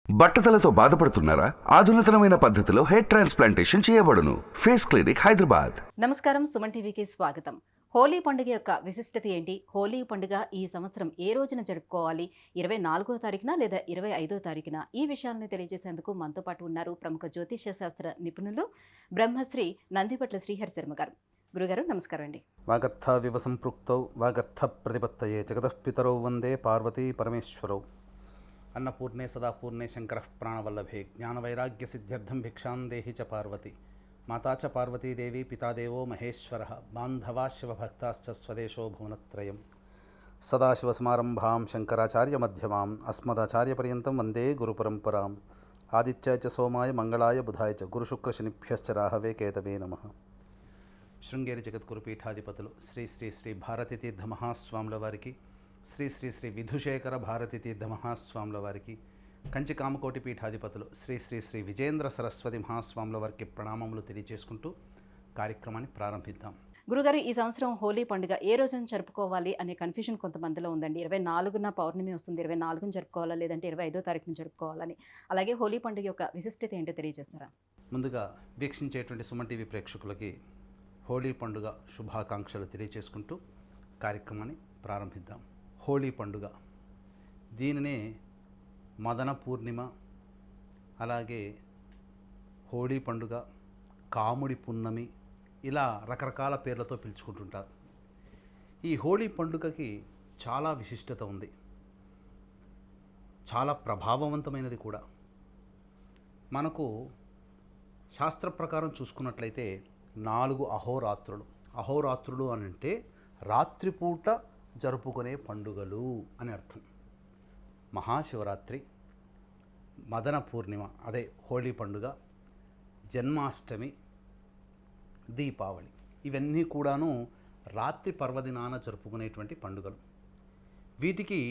బట్టతలతో బాధపడుతున్నారా? ఆధునితనమైన పద్ధతిలో hair transplantation చేయబడును. Face clinic, Hyderabad. నమస్కారం, సుమన్ టీవీకి స్వాగతం. హోలీ పండుగ యొక్క విశిష్టత ఏంటి? హోలీ పండుగ ఈ సంవత్సరం ఏ రోజున జరుపుకోవాలి? 24వ తారీఖున లేదా 25వ తారీఖున? ఈ విషయాలను తెలియజేసేందుకు మనతో పాటు ఉన్నారు ప్రముఖ జ్యోతిష్య శాస్త్ర నిపుణులు బ్రహ్మశ్రీ నందిపట్ల శ్రీహరి శర్మ గారు. గురుగారు నమస్కారం అండి. వాగర్థ వివ సంపృక్తౌ వాగర్థ ప్రతిపత్తయే జగతః పితరౌ వందే పార్వతీ పరమేశ్వరౌ. అన్నపూర్ణే సదాపూర్ణే శంకరః ప్రాణవల్లభే జ్ఞానవైరాగ్య సిద్ధ్యర్థం భిక్షాం దేహి చ పార్వతి. మాతా చ పార్వతీదేవి పితాదేవో మహేశ్వరః బాంధవా శివభక్తాశ్చ స్వదేశో భువనత్రయం. సదాశివసమారంభాం శంకరాచార్యమధ్యమాం అస్మదాచార్యపర్యంతం వందే గురుపరంపరాం. ఆదిత్యాయ చ సోమాయ మంగళాయ బుధాయ చ గురుశుక్రశనిభ్యశ్చ రాహవే కేతవే నమః. శృంగేరి జగద్గురు పీఠాధిపతులు శ్రీ శ్రీ శ్రీ భారతీ తీర్థ మహాస్వాముల వారికి, శ్రీ శ్రీ శ్రీ విధుశేఖర భారతీ తీర్థ మహాస్వాముల వారికి, కంచి కామకోటి పీఠాధిపతులు శ్రీ శ్రీ శ్రీ విజేంద్ర సరస్వతి మహాస్వాముల వారికి ప్రణామములు తెలియజేసుకుంటూ కార్యక్రమాన్ని ప్రారంభిద్దాం. గురుగారు, ఈ సంవత్సరం హోలీ పండుగ ఏ రోజున జరుపుకోవాలి అనే కన్ఫ్యూజన్ కొంతమందిలో ఉందండి. 24న పౌర్ణమి వస్తుంది, 24న జరుపుకోవాలా లేదంటే 25వ తారీఖున జరుపుకోవాలని. అలాగే హోలీ పండుగ యొక్క విశిష్టత ఏంటో తెలియజేస్తారా? ముందుగా వీక్షించేటువంటి సుమన్ టీవీ ప్రేక్షకులకి హోలీ పండుగ శుభాకాంక్షలు తెలియజేసుకుంటూ కార్యక్రమాన్ని ప్రారంభిద్దాం. హోలీ పండుగ, దీనినే మదన పూర్ణిమ, అలాగే హోలీ పండుగ, కాముడి పున్నమి, ఇలా రకరకాల పేర్లతో పిలుచుకుంటుంటారు. ఈ హోలీ పండుగకి చాలా విశిష్టత ఉంది, చాలా ప్రభావవంతమైనది కూడా. మనకు శాస్త్ర ప్రకారం చూసుకున్నట్లయితే 4 అహోరాత్రులు. అహోరాత్రులు అని అంటే రాత్రిపూట జరుపుకునే పండుగలు అని అర్థం. మహాశివరాత్రి, మదన పూర్ణిమ అదే హోలీ పండుగ, జన్మాష్టమి, దీపావళి, ఇవన్నీ కూడాను రాత్రి పర్వదినాన జరుపుకునేటువంటి పండుగలు. వీటికి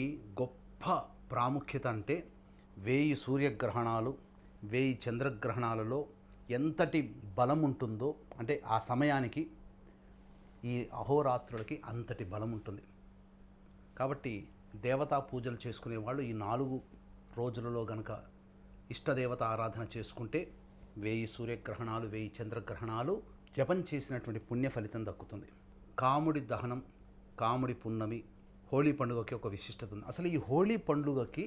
గొప్ప ప్రాముఖ్యత అంటే 1000 సూర్యగ్రహణాలు, 1000 చంద్రగ్రహణాలలో ఎంతటి బలం ఉంటుందో, అంటే ఆ సమయానికి ఈ అహోరాత్రులకి అంతటి బలం ఉంటుంది. కాబట్టి దేవతా పూజలు చేసుకునే వాళ్ళు ఈ 4 రోజులలో గనక ఇష్టదేవత ఆరాధన చేసుకుంటే 1000 సూర్యగ్రహణాలు, 1000 చంద్రగ్రహణాలు జపం చేసినటువంటి పుణ్య ఫలితం దక్కుతుంది. కాముడి దహనం, కాముడి పున్నమి, హోలీ పండుగకి ఒక విశిష్టత ఉంది. అసలు ఈ హోలీ పండుగకి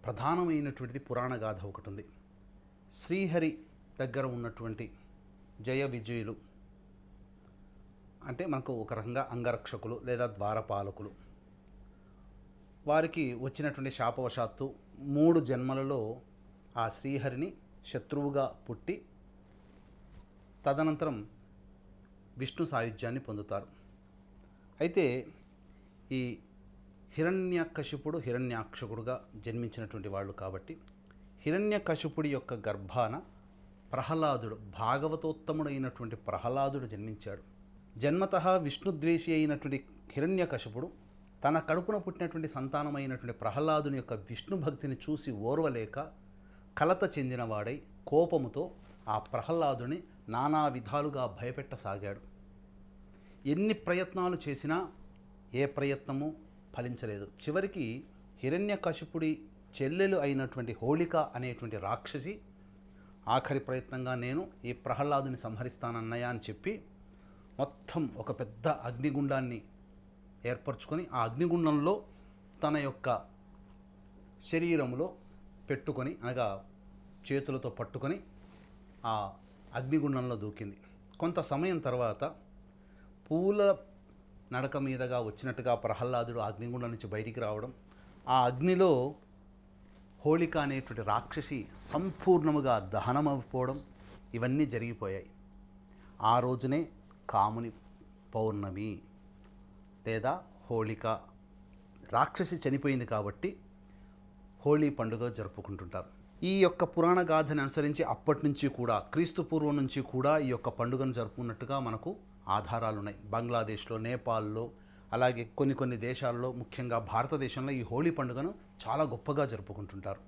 ప్రధానమైనటువంటిది పురాణ గాథ ఒకటి ఉంది. శ్రీహరి దగ్గర ఉన్నటువంటి జయ విజయులు అంటే మనకు ఒక రకంగా అంగరక్షకులు లేదా ద్వారపాలకులు, వారికి వచ్చినటువంటి శాపవశాత్తు 3 జన్మలలో ఆ శ్రీహరిని శత్రువుగా పుట్టి తదనంతరం విష్ణు సాయుధ్యాన్ని పొందుతారు. అయితే ఈ హిరణ్యకశిపుడు హిరణ్యాక్షకుడుగా జన్మించినటువంటి వాళ్ళు కాబట్టి హిరణ్యకశిపుడి యొక్క గర్భాన ప్రహ్లాదుడు, భాగవతోత్తముడైనటువంటి ప్రహ్లాదుడు జన్మించాడు. జన్మతః విష్ణుద్వేషి అయినటువంటి హిరణ్యకశిపుడు తన కడుపున పుట్టినటువంటి సంతానమైనటువంటి ప్రహ్లాదుని యొక్క విష్ణు భక్తిని చూసి ఓర్వలేక కలత చెందినవాడై కోపముతో ఆ ప్రహ్లాదుని నానా విధాలుగా భయపెట్టసాగాడు. ఎన్ని ప్రయత్నాలు చేసినా ఏ ప్రయత్నము ఫలించలేదు. చివరికి హిరణ్యకశిపుడి చెల్లెలు అయినటువంటి హోళిక అనేటువంటి రాక్షసి ఆఖరి ప్రయత్నంగా నేను ఈ ప్రహ్లాదుని సంహరిస్తానన్నయ్య అని చెప్పి మొత్తం ఒక పెద్ద అగ్నిగుండాన్ని ఏర్పరచుకొని ఆ అగ్నిగుండంలో తన యొక్క శరీరంలో పెట్టుకొని, అనగా చేతులతో పట్టుకొని ఆ అగ్నిగుండంలో దూకింది. కొంత సమయం తర్వాత పూల నడక మీదగా వచ్చినట్టుగా ప్రహ్లాదుడు అగ్నిగుండం నుంచి బయటికి రావడం, ఆ అగ్నిలో హోళిక అనేటువంటి రాక్షసి సంపూర్ణముగా దహనమైపోవడం, ఇవన్నీ జరిగిపోయాయి. ఆ రోజునే కాముని పౌర్ణమి లేదా హోళిక, రాక్షసి చనిపోయింది కాబట్టి హోళీ పండుగ జరుపుకుంటుంటారు. ఈ యొక్క పురాణ గాథని అనుసరించి అప్పటి నుంచి కూడా, క్రీస్తు పూర్వం నుంచి కూడా ఈ యొక్క పండుగను జరుపుకున్నట్టుగా మనకు ఆధారాలు ఉన్నాయి. బంగ్లాదేశ్లో, నేపాల్లో, అలాగే కొన్ని దేశాల్లో, ముఖ్యంగా భారతదేశంలో ఈ హోళీ పండుగను చాలా గొప్పగా జరుపుకుంటుంటారు.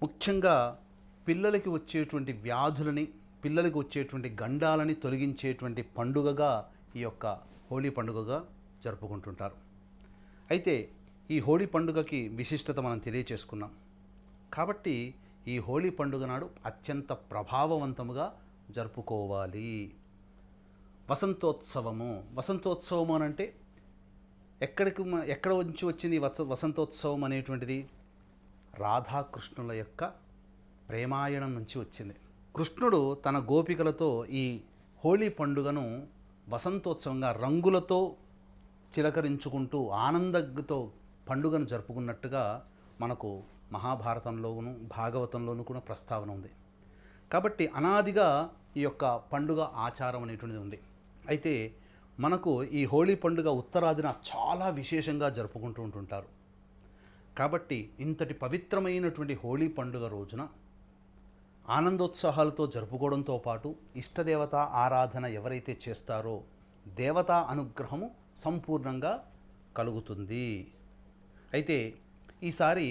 ముఖ్యంగా పిల్లలకి వచ్చేటువంటి వ్యాధులని, పిల్లలకి వచ్చేటువంటి గండాలని తొలగించేటువంటి పండుగగా ఈ యొక్క హోళీ పండుగగా జరుపుకుంటుంటారు. అయితే ఈ హోళీ పండుగకి విశిష్టత మనం తెలియచేసుకున్నాం కాబట్టి ఈ హోళీ పండుగ నాడు అత్యంత ప్రభావవంతముగా జరుపుకోవాలి. వసంతోత్సవము. వసంతోత్సవం అని అంటే ఎక్కడ నుంచి వచ్చింది వసంతోత్సవం అనేటువంటిది? రాధాకృష్ణుల యొక్క ప్రేమాయణం నుంచి వచ్చింది. కృష్ణుడు తన గోపికలతో ఈ హోళీ పండుగను వసంతోత్సవంగా రంగులతో చిలకరించుకుంటూ ఆనందంతో పండుగను జరుపుకున్నట్టుగా మనకు మహాభారతంలోను భాగవతంలోనూ కూడా ప్రస్తావన ఉంది. కాబట్టి అనాదిగా ఈ యొక్క పండుగ ఆచారం అనేటువంటిది ఉంది. అయితే మనకు ఈ హోళీ పండుగ ఉత్తరాదిన చాలా విశేషంగా జరుపుకుంటూ ఉంటుంటారు. కాబట్టి ఇంతటి పవిత్రమైనటువంటి హోళీ పండుగ రోజున ఆనందోత్సాహాలతో జరుపుకోవడంతో పాటు ఇష్టదేవత ఆరాధన ఎవరైతే చేస్తారో దేవతా అనుగ్రహము సంపూర్ణంగా కలుగుతుంది. అయితే ఈసారి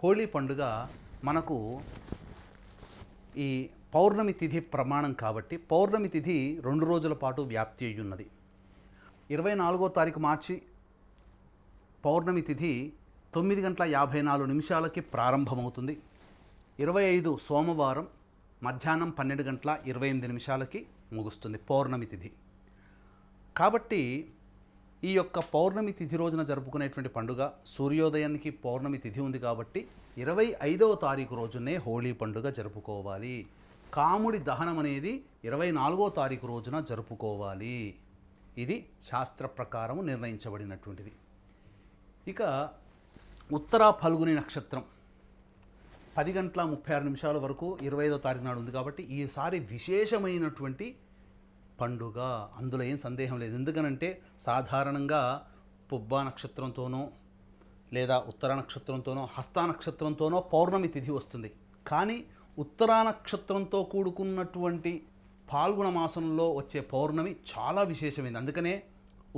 హోళీ పండుగ మనకు ఈ పౌర్ణమి తిథి ప్రమాణం కాబట్టి పౌర్ణమి తిథి 2 రోజుల పాటు వ్యాప్తి అయ్యున్నది. 24వ తారీఖు మార్చి పౌర్ణమి తిథి 9:54 ప్రారంభమవుతుంది. 25 సోమవారం మధ్యాహ్నం 12:28 ముగుస్తుంది పౌర్ణమి తిథి. కాబట్టి ఈ యొక్క పౌర్ణమి తిథి రోజున జరుపుకునేటువంటి పండుగ సూర్యోదయానికి పౌర్ణమి తిథి ఉంది కాబట్టి 25వ తారీఖు రోజునే హోళీ పండుగ జరుపుకోవాలి. కాముడి దహనం అనేది 24వ తారీఖు రోజున జరుపుకోవాలి. ఇది శాస్త్ర ప్రకారం నిర్ణయించబడినటువంటిది. ఇక ఉత్తర ఫల్గుని నక్షత్రం 10:36 వరకు 25వ తారీఖు నాడు ఉంది కాబట్టి ఈసారి విశేషమైనటువంటి పండుగ, అందులో ఏం సందేహం లేదు. ఎందుకనంటే సాధారణంగా పుబ్బా నక్షత్రంతోనో లేదా ఉత్తర నక్షత్రంతోనో హస్త నక్షత్రంతోనో పౌర్ణమి తిథి వస్తుంది. కానీ ఉత్తరా నక్షత్రంతో కూడుకున్నటువంటి పాల్గొన మాసంలో వచ్చే పౌర్ణమి చాలా విశేషమైంది. అందుకనే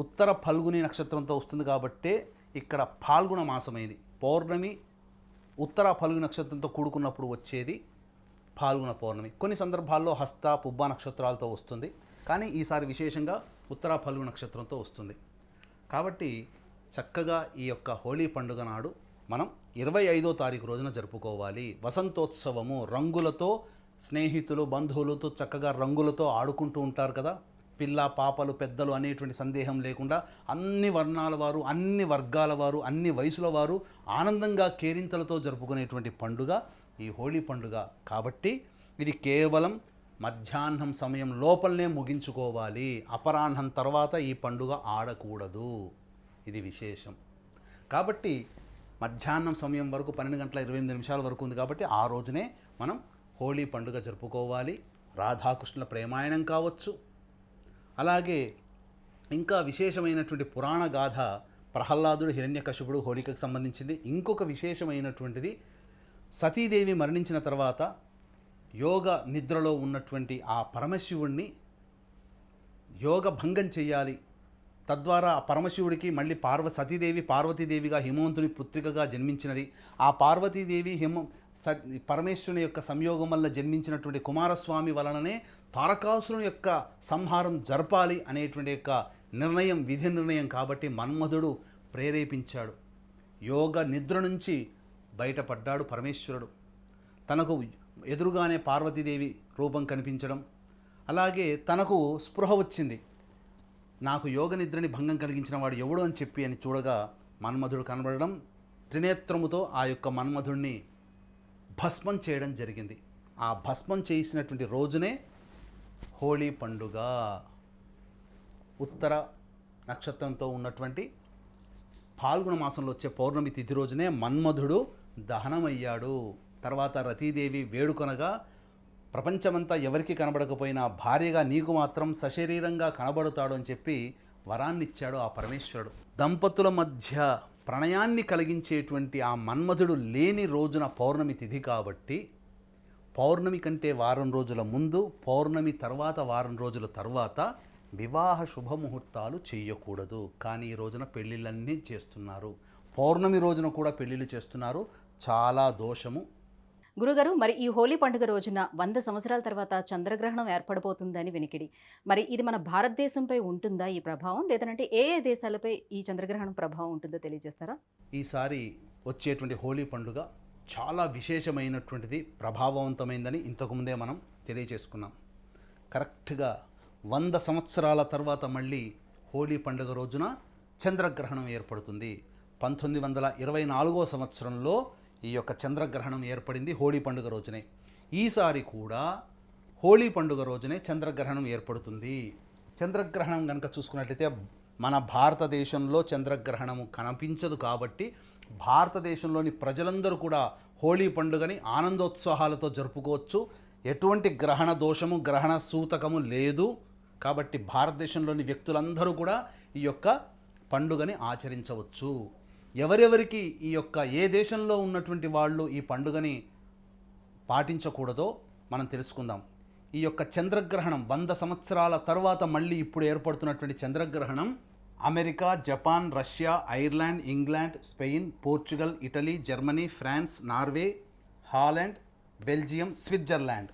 ఉత్తర ఫల్గుని నక్షత్రంతో వస్తుంది కాబట్టే ఇక్కడ పాల్గొన మాసమైంది. పౌర్ణమి ఉత్తర ఫల్గుని నక్షత్రంతో కూడుకున్నప్పుడు వచ్చేది పాల్గొన పౌర్ణమి. కొన్ని సందర్భాల్లో హస్త పుబ్బా నక్షత్రాలతో వస్తుంది, కానీ ఈసారి విశేషంగా ఉత్తర ఫల్గు నక్షత్రంతో వస్తుంది. కాబట్టి చక్కగా ఈ యొక్క హోళీ పండుగ నాడు మనం 25వ తారీఖు రోజున జరుపుకోవాలి. వసంతోత్సవము, రంగులతో స్నేహితులు బంధువులతో చక్కగా రంగులతో ఆడుకుంటూ ఉంటారు కదా, పిల్ల పాపలు పెద్దలు అనేటువంటి సందేహం లేకుండా అన్ని వర్ణాల వారు, అన్ని వర్గాల వారు, అన్ని వయసుల వారు ఆనందంగా కేరింతలతో జరుపుకునేటువంటి పండుగ ఈ హోళీ పండుగ. కాబట్టి ఇది కేవలం మధ్యాహ్నం సమయం లోపలనే ముగించుకోవాలి. అపరాహ్నం తర్వాత ఈ పండుగ ఆడకూడదు. ఇది విశేషం. కాబట్టి మధ్యాహ్నం సమయం వరకు 12:28 వరకు ఉంది కాబట్టి ఆ రోజునే మనం హోళీ పండుగ జరుపుకోవాలి. రాధాకృష్ణుల ప్రేమాయణం కావచ్చు, అలాగే ఇంకా విశేషమైనటువంటి పురాణ గాథ ప్రహ్లాదుడు హిరణ్యకశిపుడు హోళికకు సంబంధించింది. ఇంకొక విశేషమైనటువంటిది సతీదేవి మరణించిన తర్వాత యోగ నిద్రలో ఉన్నటువంటి ఆ పరమశివుణ్ణి యోగ భంగం చెయ్యాలి. తద్వారా ఆ పరమశివుడికి మళ్ళీ సతీదేవి పార్వతీదేవిగా హిమవంతుని పుత్రికగా జన్మించినది. ఆ పార్వతీదేవి పరమేశ్వరుని యొక్క సంయోగం వల్ల జన్మించినటువంటి కుమారస్వామి వలననే తారకాసురుని యొక్క సంహారం జరపాలి అనేటువంటి యొక్క నిర్ణయం విధి నిర్ణయం కాబట్టి మన్మధుడు ప్రేరేపించాడు. యోగ నిద్ర నుంచి బయటపడ్డాడు పరమేశ్వరుడు. తనకు ఎదురుగానే పార్వతీదేవి రూపం కనిపించడం, అలాగే తనకు స్పృహ వచ్చింది. నాకు యోగ నిద్రని భంగం కలిగించిన వాడు ఎవడు అని చెప్పి అని చూడగా మన్మధుడు కనబడడం, త్రినేత్రముతో ఆ యొక్క మన్మధుడిని భస్మం చేయడం జరిగింది. ఆ భస్మం చేసినటువంటి రోజునే హోళీ పండుగ. ఉత్తర నక్షత్రంతో ఉన్నటువంటి పాల్గొన మాసంలో వచ్చే పౌర్ణమి తిథి రోజునే మన్మధుడు దహనమయ్యాడు. తర్వాత రతీదేవి వేడుకొనగా ప్రపంచమంతా ఎవరికి కనబడకపోయినా భార్యగా నీకు మాత్రం సశరీరంగా కనబడతాడు అని చెప్పి వరాన్నిచ్చాడు ఆ పరమేశ్వరుడు. దంపతుల మధ్య ప్రణయాన్ని కలిగించేటువంటి ఆ మన్మధుడు లేని రోజున పౌర్ణమి తిథి కాబట్టి పౌర్ణమి కంటే వారం రోజుల ముందు, పౌర్ణమి తర్వాత వారం రోజుల తర్వాత వివాహ శుభముహూర్తాలు చేయకూడదు. కానీ ఈ రోజున పెళ్ళిళ్ళన్నీ చేస్తున్నారు. పౌర్ణమి రోజున కూడా పెళ్ళిళ్ళు చేస్తున్నారు. చాలా దోషము. గురుగారు, మరి ఈ హోలీ పండుగ రోజున 100 సంవత్సరాల తర్వాత చంద్రగ్రహణం ఏర్పడబోతుందని వినికిడి. మరి ఇది మన భారతదేశంపై ఉంటుందా ఈ ప్రభావం, లేదంటే ఏ ఏ దేశాలపై ఈ చంద్రగ్రహణం ప్రభావం ఉంటుందో తెలియజేస్తారా? ఈసారి వచ్చేటువంటి హోలీ పండుగ చాలా విశేషమైనటువంటిది, ప్రభావవంతమైందని ఇంతకుముందే మనం తెలియచేసుకున్నాం. కరెక్ట్గా 100 సంవత్సరాల తర్వాత మళ్ళీ హోలీ పండుగ రోజున చంద్రగ్రహణం ఏర్పడుతుంది. 1924వ సంవత్సరంలో ఈ యొక్క చంద్రగ్రహణం ఏర్పడింది హోలీ పండుగ రోజునే. ఈసారి కూడా హోలీ పండుగ రోజునే చంద్రగ్రహణం ఏర్పడుతుంది. చంద్రగ్రహణం కనుక చూసుకున్నట్లయితే మన భారతదేశంలో చంద్రగ్రహణము కనిపించదు కాబట్టి భారతదేశంలోని ప్రజలందరూ కూడా హోలీ పండుగని ఆనందోత్సాహాలతో జరుపుకోవచ్చు. ఎటువంటి గ్రహణ దోషము, గ్రహణ సూతకము లేదు. కాబట్టి భారతదేశంలోని వ్యక్తులందరూ కూడా ఈ యొక్క పండుగని ఆచరించవచ్చు. ఎవరెవరికి ఈ యొక్క ఏ దేశంలో ఉన్నటువంటి వాళ్ళు ఈ పండుగని పాటించకూడదో మనం తెలుసుకుందాం. ఈ యొక్క చంద్రగ్రహణం 100 సంవత్సరాల తర్వాత మళ్ళీ ఇప్పుడు ఏర్పడుతున్నటువంటి చంద్రగ్రహణం America, Japan, Russia, Ireland, England, Spain, Portugal, Italy, Germany, France, Norway, Holland, Belgium, Switzerland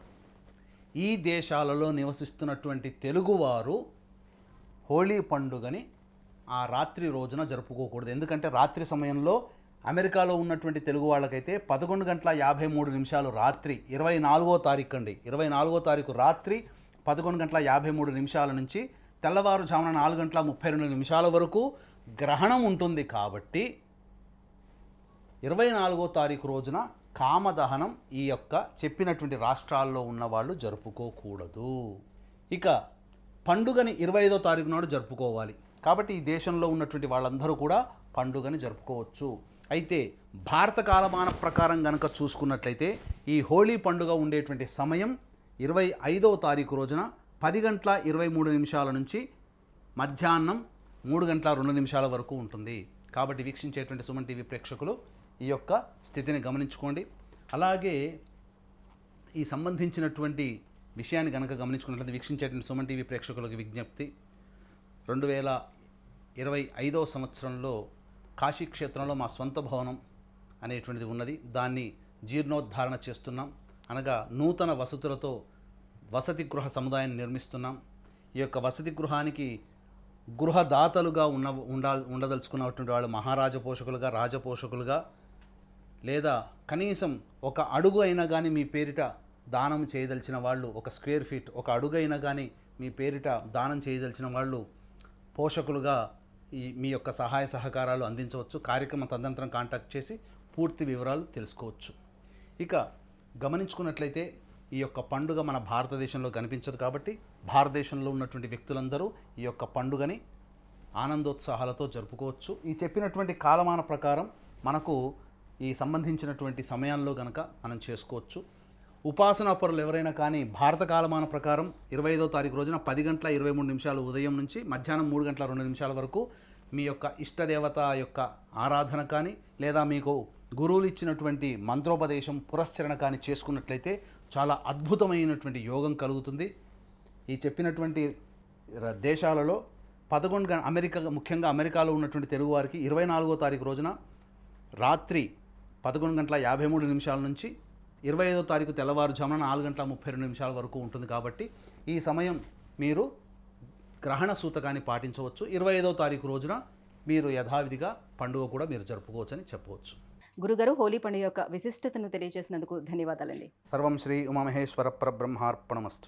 ఈ దేశాలలో నివసిస్తున్నటువంటి తెలుగువారు హోలీ పండుగని ఆ రాత్రి రోజున జరుపుకోకూడదు. ఎందుకంటే రాత్రి సమయంలో అమెరికాలో ఉన్నటువంటి తెలుగు వాళ్ళకైతే 11:53 రాత్రి 24వ తారీఖు అండి, 24వ తారీఖు రాత్రి 11:53 నుంచి తెల్లవారుజామున 4:32 వరకు గ్రహణం ఉంటుంది. కాబట్టి 24వ తారీఖు రోజున కామదహనం ఈ యొక్క చెప్పినటువంటి రాష్ట్రాల్లో ఉన్నవాళ్ళు జరుపుకోకూడదు. ఇక పండుగని 25వ తారీఖు నాడు జరుపుకోవాలి. కాబట్టి ఈ దేశంలో ఉన్నటువంటి వాళ్ళందరూ కూడా పండుగని జరుపుకోవచ్చు. అయితే భారత కాలమాన ప్రకారం కనుక చూసుకున్నట్లయితే ఈ హోలీ పండుగ ఉండేటువంటి సమయం 25వ తారీఖు రోజున 10:23 నుంచి మధ్యాహ్నం 3:02 వరకు ఉంటుంది. కాబట్టి వీక్షించేటువంటి సుమన్ టీవీ ప్రేక్షకులు ఈ యొక్క స్థితిని గమనించుకోండి. అలాగే ఈ సంబంధించినటువంటి విషయాన్ని కనుక గమనించుకున్నట్లయితే వీక్షించేటువంటి సుమన్ టీవీ ప్రేక్షకులకు విజ్ఞప్తి, 2025వ సంవత్సరంలో కాశీక్షేత్రంలో మా స్వంత భవనం అనేటువంటిది ఉన్నది. దాన్ని జీర్ణోద్ధారణ చేస్తున్నాం. అనగా నూతన వసతులతో వసతి గృహ సముదాయాన్ని నిర్మిస్తున్నాం. ఈ యొక్క వసతి గృహానికి గృహదాతలుగా ఉండదలుచుకున్నటువంటి వాళ్ళు మహారాజ పోషకులుగా, రాజపోషకులుగా, లేదా కనీసం ఒక అడుగు అయినా కానీ మీ పేరిట దానం చేయదలిచిన వాళ్ళు, ఒక స్క్వేర్ ఫీట్ ఒక అడుగు అయినా కానీ మీ పేరిట దానం చేయదలిచిన వాళ్ళు పోషకులుగా మీ యొక్క సహాయ సహకారాలు అందించవచ్చు. కార్యక్రమం తదనంతరం కాంటాక్ట్ చేసి పూర్తి వివరాలు తెలుసుకోవచ్చు. ఇక గమనించుకున్నట్లయితే ఈ యొక్క పండుగ మన భారతదేశంలో కనిపించదు కాబట్టి భారతదేశంలో ఉన్నటువంటి వ్యక్తులందరూ ఈ యొక్క పండుగని ఆనందోత్సాహాలతో జరుపుకోవచ్చు. ఈ చెప్పినటువంటి కాలమాన ప్రకారం మనకు ఈ సంబంధించినటువంటి సమయాల్లో కనుక మనం చేసుకోవచ్చు. ఉపాసనా పరులు ఎవరైనా కానీ భారత కాలమాన ప్రకారం 25వ తారీఖు రోజున 10:23 ఉదయం నుంచి మధ్యాహ్నం 3:02 వరకు మీ యొక్క ఇష్టదేవత యొక్క ఆరాధన కానీ, లేదా మీకు గురువులు ఇచ్చినటువంటి మంత్రోపదేశం, పురస్చరణ కానీ చేసుకున్నట్లయితే చాలా అద్భుతమైనటువంటి యోగం కలుగుతుంది. ఈ చెప్పినటువంటి దేశాలలో 11 ముఖ్యంగా అమెరికాలో ఉన్నటువంటి తెలుగు వారికి 24వ తారీఖు రోజున రాత్రి 11:53 నుంచి 25వ తారీఖు తెల్లవారుజామున 4:32 వరకు ఉంటుంది. కాబట్టి ఈ సమయం మీరు గ్రహణ సూతకాన్ని పాటించవచ్చు. 25వ తారీఖు రోజున మీరు యథావిధిగా పండుగ కూడా మీరు జరుపుకోవచ్చు అని చెప్పవచ్చు. గురుగారు, హోలీ పండుగ యొక్క విశిష్టతను తెలియజేసినందుకు ధన్యవాదాలండి. సర్వం శ్రీ ఉమామహేశ్వర పరబ్రహ్మార్పణమస్తు.